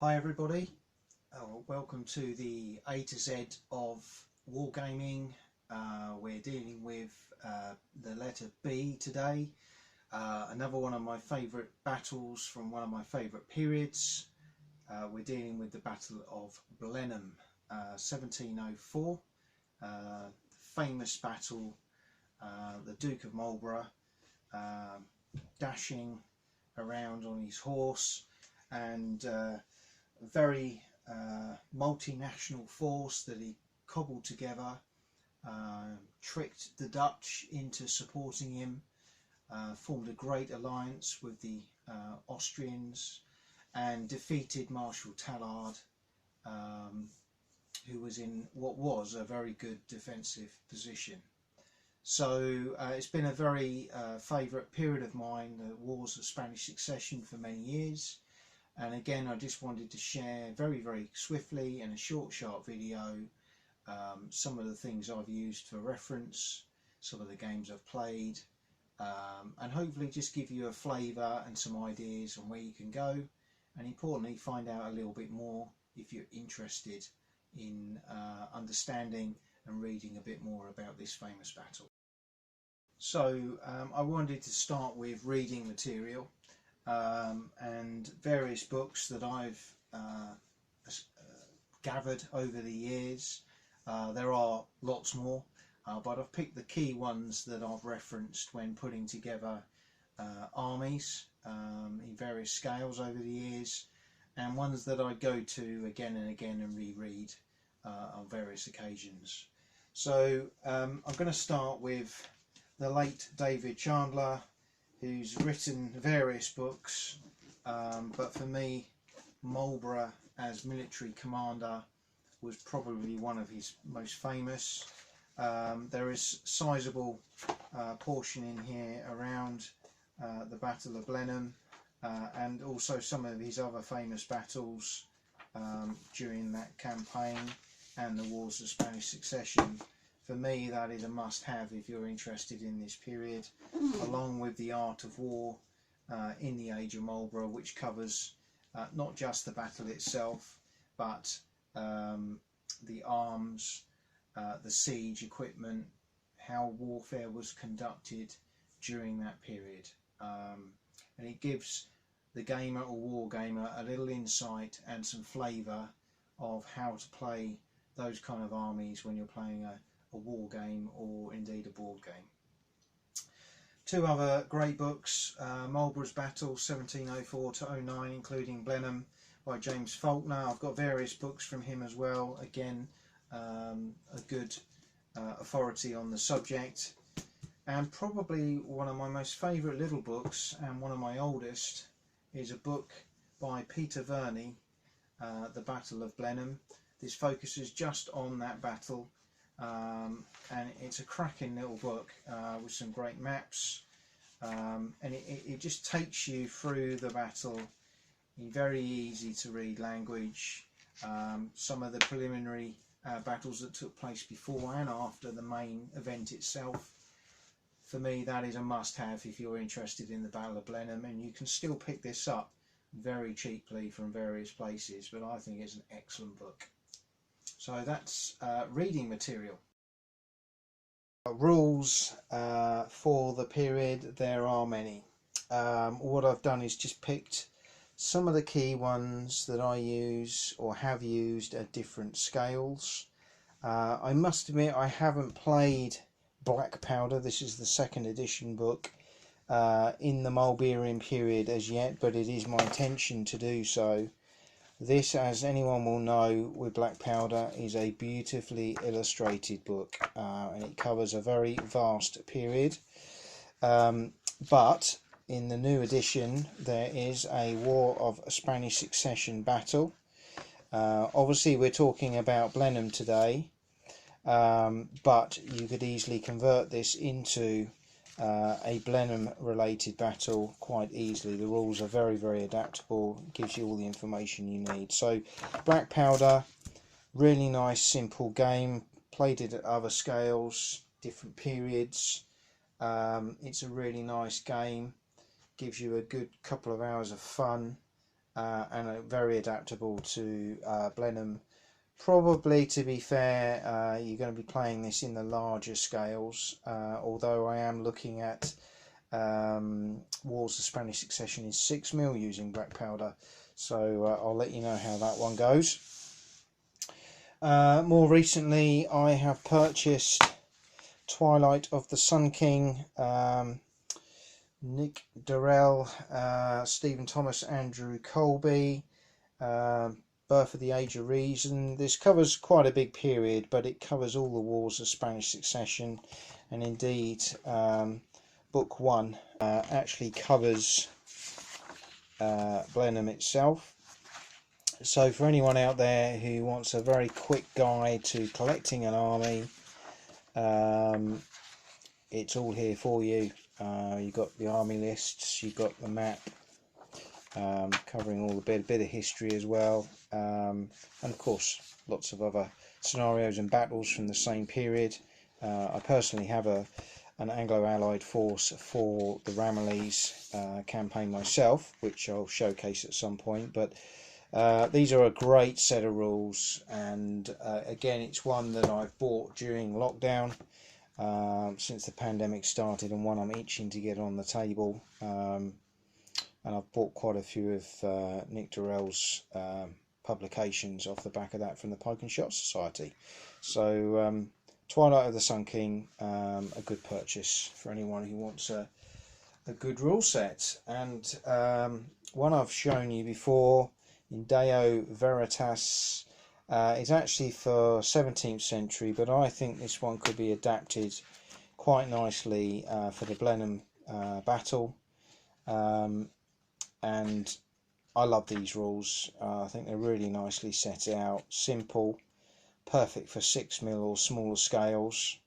Hi everybody, welcome to the A to Z of Wargaming. We're dealing with the letter B today, another one of my favourite battles from one of my favourite periods. We're dealing with the Battle of Blenheim, 1704, famous battle, the Duke of Marlborough dashing around on his horse, and very multinational force that he cobbled together, tricked the Dutch into supporting him, formed a great alliance with the Austrians, and defeated Marshal Tallard, who was in what was a very good defensive position. So it's been a very favourite period of mine, the Wars of Spanish Succession, for many years. And again, I just wanted to share very swiftly in a short sharp video some of the things I've used for reference, some of the games I've played, and hopefully just give you a flavour and some ideas on where you can go, and importantly find out a little bit more if you're interested in understanding and reading a bit more about this famous battle. So I wanted to start with reading material. And various books that I've gathered over the years. There are lots more, but I've picked the key ones that I've referenced when putting together armies in various scales over the years, and ones that I go to again and again and reread on various occasions. So I'm going to start with the late David Chandler, who's written various books, but for me, Marlborough as military commander was probably one of his most famous. There is a sizable portion in here around the Battle of Blenheim, and also some of his other famous battles during that campaign and the Wars of Spanish Succession. For me, that is a must-have if you're interested in this period, along with The Art of War in the Age of Marlborough, which covers not just the battle itself, but the arms, the siege equipment, how warfare was conducted during that period. And it gives the gamer or wargamer a little insight and some flavour of how to play those kind of armies when you're playing a war game or indeed a board game. Two other great books, Marlborough's Battle 1704 to 09, including Blenheim, by James Faulkner. I've got various books from him as well, again a good authority on the subject. And probably one of my most favourite little books, and one of my oldest, is a book by Peter Verney, The Battle of Blenheim. This focuses just on that battle. And it's a cracking little book with some great maps, and it just takes you through the battle in very easy to read language. Some of the preliminary battles that took place before and after the main event itself. For me, that is a must-have if you're interested in the Battle of Blenheim, and you can still pick this up very cheaply from various places, but I think it's an excellent book. So that's reading material. Rules for the period, there are many. What I've done is just picked some of the key ones that I use or have used at different scales. I must admit I haven't played Black Powder. This is the 2nd edition book in the Marlborough period as yet, but it is my intention to do so. This, as anyone will know with Black Powder, is a beautifully illustrated book, and it covers a very vast period. But in the new edition there is a War of Spanish Succession battle. Obviously we're talking about Blenheim today, but you could easily convert this into a Blenheim related battle quite easily. The rules are very adaptable, it gives you all the information you need. So Black Powder, really nice simple game, played it at other scales, different periods. It's a really nice game, gives you a good couple of hours of fun, and very adaptable to Blenheim. Probably, to be fair, you're going to be playing this in the larger scales, although I am looking at Wars of Spanish Succession in 6mm using black powder, so I'll let you know how that one goes. More recently, I have purchased Twilight of the Sun King, Nick Durrell, Stephen Thomas, Andrew Colby, Birth of the Age of Reason. This covers quite a big period, but it covers all the wars of Spanish Succession, and indeed book 1 actually covers Blenheim itself. So for anyone out there who wants a very quick guide to collecting an army, it's all here for you. You've got the army lists, you've got the map, covering all the bit of history as well, and of course lots of other scenarios and battles from the same period. I personally have an Anglo-Allied force for the Ramillies campaign myself, which I'll showcase at some point, but these are a great set of rules, and again, it's one that I've bought during lockdown since the pandemic started, and one I'm itching to get on the table. And I've bought quite a few of Nick Durrell's publications off the back of that from the Pike and Shot Society. So Twilight of the Sun King, a good purchase for anyone who wants a good rule set. And one I've shown you before, in Deo Veritas, is actually for 17th century, but I think this one could be adapted quite nicely for the Blenheim battle. And I love these rules. I think they're really nicely set out, simple, perfect for 6mm or smaller scales,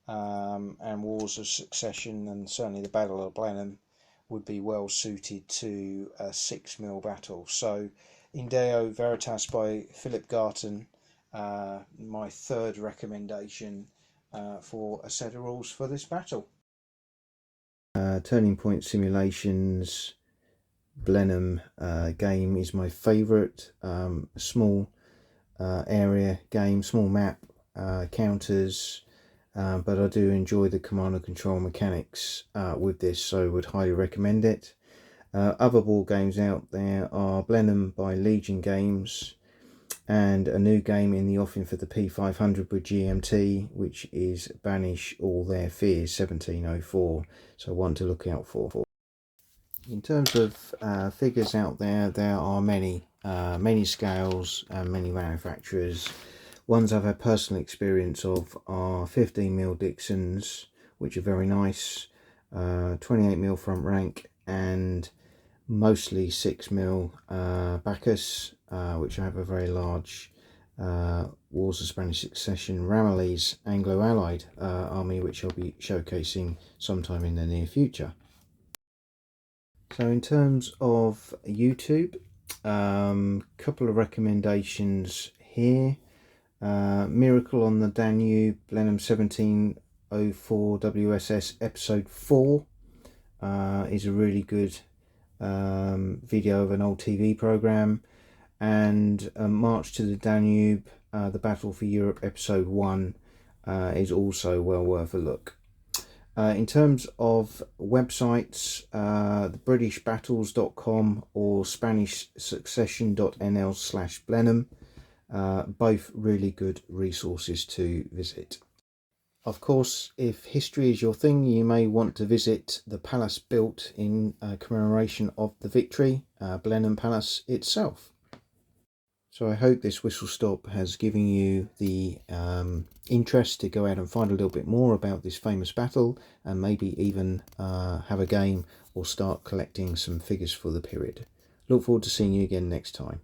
and Wars of Succession, and certainly the Battle of Blenheim would be well suited to a 6mm battle. So in Deo Veritas by Philip Garton, my third recommendation for a set of rules for this battle. Turning Point Simulations Blenheim game is my favourite. Small area game, small map, counters, but I do enjoy the command and control mechanics with this, so would highly recommend it. Other board games out there are Blenheim by Legion Games, and a new game in the offing for the P500 with GMT, which is Banish All Their Fears 1704, so one to look out for. In terms of figures out there, there are many scales and many manufacturers. Ones I've had personal experience of are 15mm Dixons, which are very nice, 28mm front rank, and mostly 6mm Bacchus, which I have a very large Wars of Spanish Succession Ramillies Anglo-Allied army, which I'll be showcasing sometime in the near future. So in terms of YouTube, couple of recommendations here. Miracle on the Danube, Blenheim 1704 WSS Episode 4 is a really good video of an old TV programme. And March to the Danube, the Battle for Europe Episode 1 is also well worth a look. In terms of websites, britishbattles.com or SpanishSuccession.nl/Blenheim, both really good resources to visit. Of course, if history is your thing, you may want to visit the palace built in commemoration of the victory, Blenheim Palace itself. So I hope this whistle stop has given you the interest to go out and find a little bit more about this famous battle, and maybe even have a game or start collecting some figures for the period. Look forward to seeing you again next time.